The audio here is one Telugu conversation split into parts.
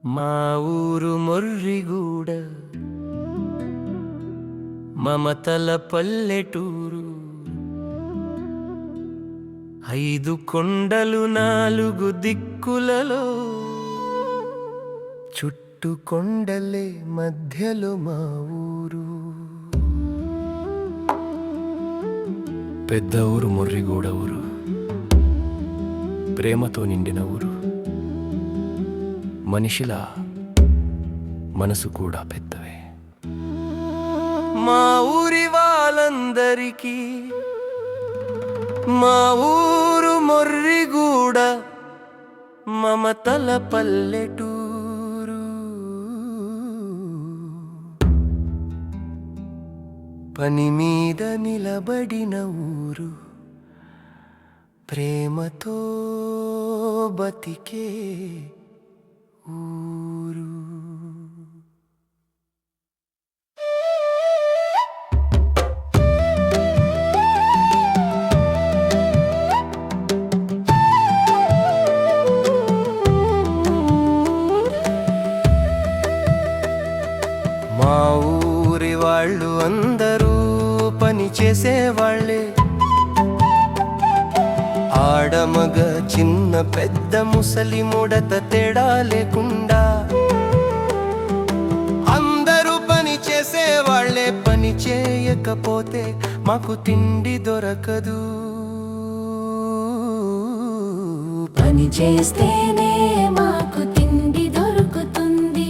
మా ఊరు మొర్రిగూడ మమతల పల్లెటూరు. 5 కొండలు 4 దిక్కులలో, చుట్టు కొండలే మధ్యలో మా ఊరు. పెద్ద ఊరు మొర్రిగూడ ఊరు, ప్రేమతో నిండిన ఊరు. మనిషిలా మనసు కూడా పెద్దవే. మా ఊరి వాళ్ళందరికీ మా ఊరు మొర్రిగూడ మమతల పల్లెటూరు. పని మీద నిలబడిన ఊరు, ప్రేమతో బతికే ఊరు. మా ఊరి వాళ్ళు అందరూ పని చేసేవాళ్ళే. ఆడమగ చిన్న పెద్ద ముసలి ముడత తేడా లేకుండా అందరూ పని చేసేవాళ్లే. పని చేయకపోతే మాకు తిండి దొరకదు. పని చేస్తేనే మాకు తిండి దొరుకుతుంది.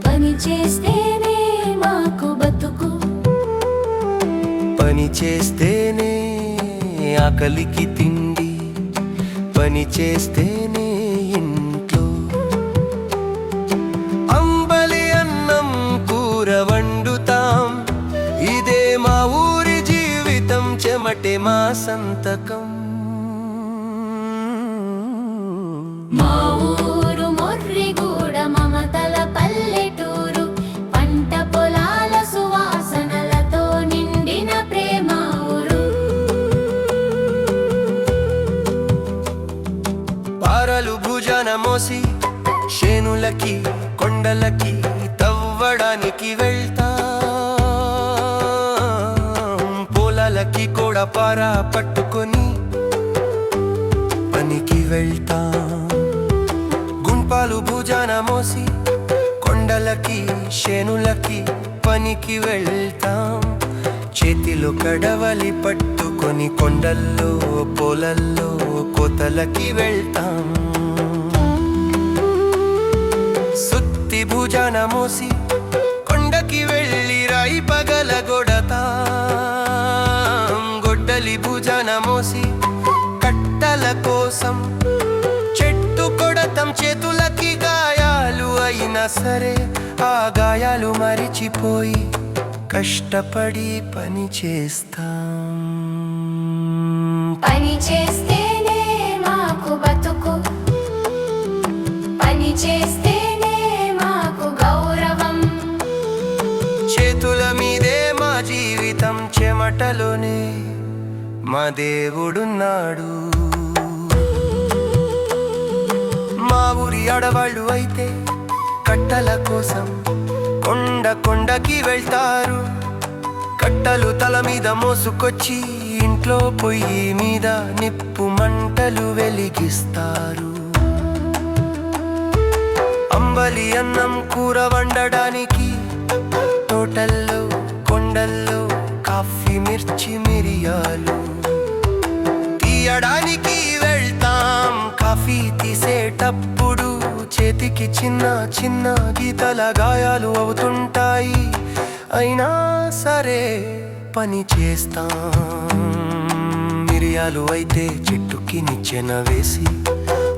పని చేస్తేనే మాకు బతుకు. పని చేస్తేనే ఆకలికి తిండి, పని చేస్తేనే ఇంట్లో అంబలి అన్నం కూర వండుతాం. ఇదే మా ఊరి జీవితం, చెమటే మా సంతకం. మా ఊరు మొర్రిగూడ మమతల పల్లెటూరు, పంట పొలాల సువాసనలతో నిండిన ప్రేమ ఊరు. పారలు భుజాన మోసి శేనులకి కొండలకి తవ్వడానికి వెళ్తాం. పొలాలకి కూడా పార పట్టుకొని పనికి వెళ్తాం. గుంపాలు భుజాన మోసి కొండలకి శేనులకి పనికి వెళ్తాం. చేతిలో కడవలి పట్టుకొని కొండల్లో పొలల్లో కోతలకి వెళ్తాం. సుత్తి భుజాన మోసి కొండకి వెళ్ళి రాయి పగలగొడతాం. గొడ్డలి భుజాన మోసి కట్టల కోసం చెట్టు కొడతాం. చేతులకి గాయాలు అయినా సరే ఆ గాయాలు మరిచిపోయి కష్టపడి పని చేస్తాం. పని చేస్తేనే మాకు బతుకు. పని చేస్తేనే మాకు గౌరవం. చేతుల మీదే మా జీవితం, చెమటలోనే మా దేవుడున్నాడు. మా ఊరి ఆడవాళ్ళు అయితే కట్టల కోసం కొండకి వెళ్తారు. కట్టలు తల మీద మోసుకొచ్చి ఇంట్లో పొయ్యి మీద నిప్పు మంటలు వెలిగిస్తారు. అంబలి అన్నం కూర వండడానికి తోటల్లో కొండల్లో కాఫీ మిర్చి మిరియాలు తీయడానికి వెళ్తాం. కాఫీ తీసేటప్పుడు చేతికి చిన్న చిన్న గీతల గాయాలు అవుతుంటాయి. అయినా సరే పని చేస్తాం. మిరియాలు అయితే చెట్టుకి నిచ్చెన వేసి,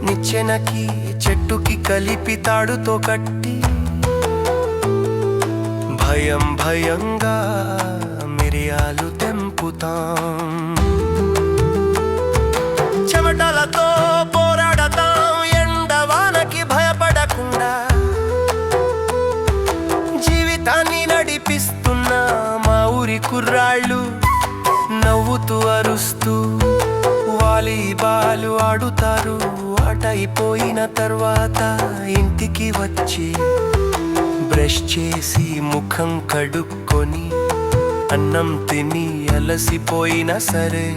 నిచ్చెనకి చెట్టుకి కలిపి తాడుతో కట్టి భయం భయంగా మిరియాలు తెంపుతాం. చెమటలతో పోరాడతాం, ఎండవానకి భయపడకుండా. జీవితాన్ని నడిపిస్తున్న మా ఊరి కుర్రాళ్ళు నవ్వుతూ అరుస్తూ వాలీబాల్ ఆడుతారు. అలవాటైపోయిన తర్వాత ఇంటికి వచ్చి బ్రష్ చేసి ముఖం కడుక్కొని అన్నం తిని అలసిపోయినా సరే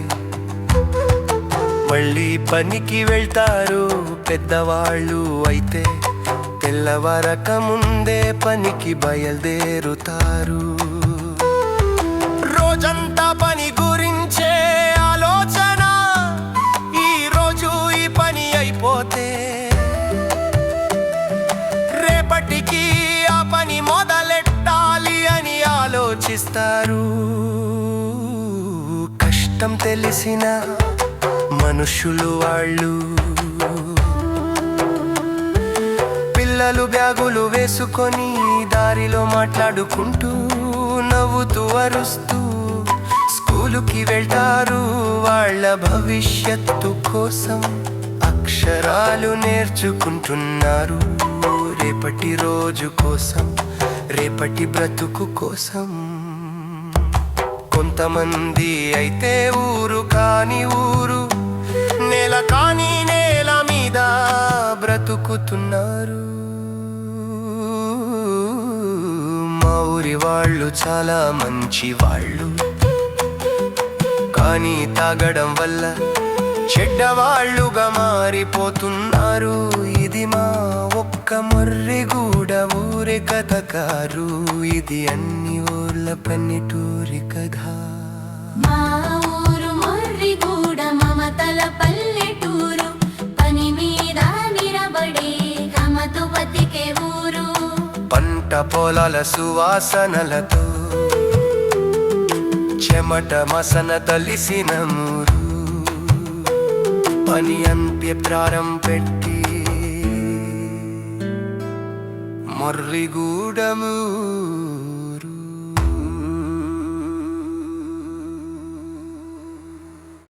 మళ్ళీ పనికి వెళ్తారు. పెద్దవాళ్ళు అయితే తెల్లవారక ముందే పనికి బయలుదేరుతారు. రోజంతా పని గురించే ఆలోచన, ఈ రోజు ఈ పని అయిపోతే రేపటికి ఆ పని మొదలెట్టాలి అని ఆలోచిస్తారు. కష్టం తెలిసిన మనుషులు వాళ్ళు. పిల్లలు బ్యాగులు వేసుకొని దారిలో మాట్లాడుకుంటూ నవ్వుతూ అరుస్తూ స్కూలుకి వెళ్తారు. వాళ్ళ భవిష్యత్తు కోసం అక్షరాలు నేర్చుకుంటున్నారు. రేపటి రోజు కోసం, రేపటి బ్రతుకు కోసం. కొంతమంది అయితే ఊరు కాని ఊరు, నేల కాని నేల మీద బ్రతుకుతున్నారు. మా ఊరి వాళ్ళు చాలా మంచి వాళ్ళు, కానీ తాగడం వల్ల చెడ్డవాళ్ళుగా మారిపోతున్నారు. ఇది మా ఒక్క మొర్రిగూడ ఊరి కథ కారు, ఇది అన్ని ఊర్ల పల్లెటూరి కథ. మా ఊరు మొర్రిగూడ మమతల పల్లెటూరు, పని మీద నిలబడే కమతు బతికే ఊరు. పంట పొలాల సువాసనలతో చెమట మసన తలిసిన మూరు, పని అంత్యప్రారం పెట్టి మొర్రిగూడము.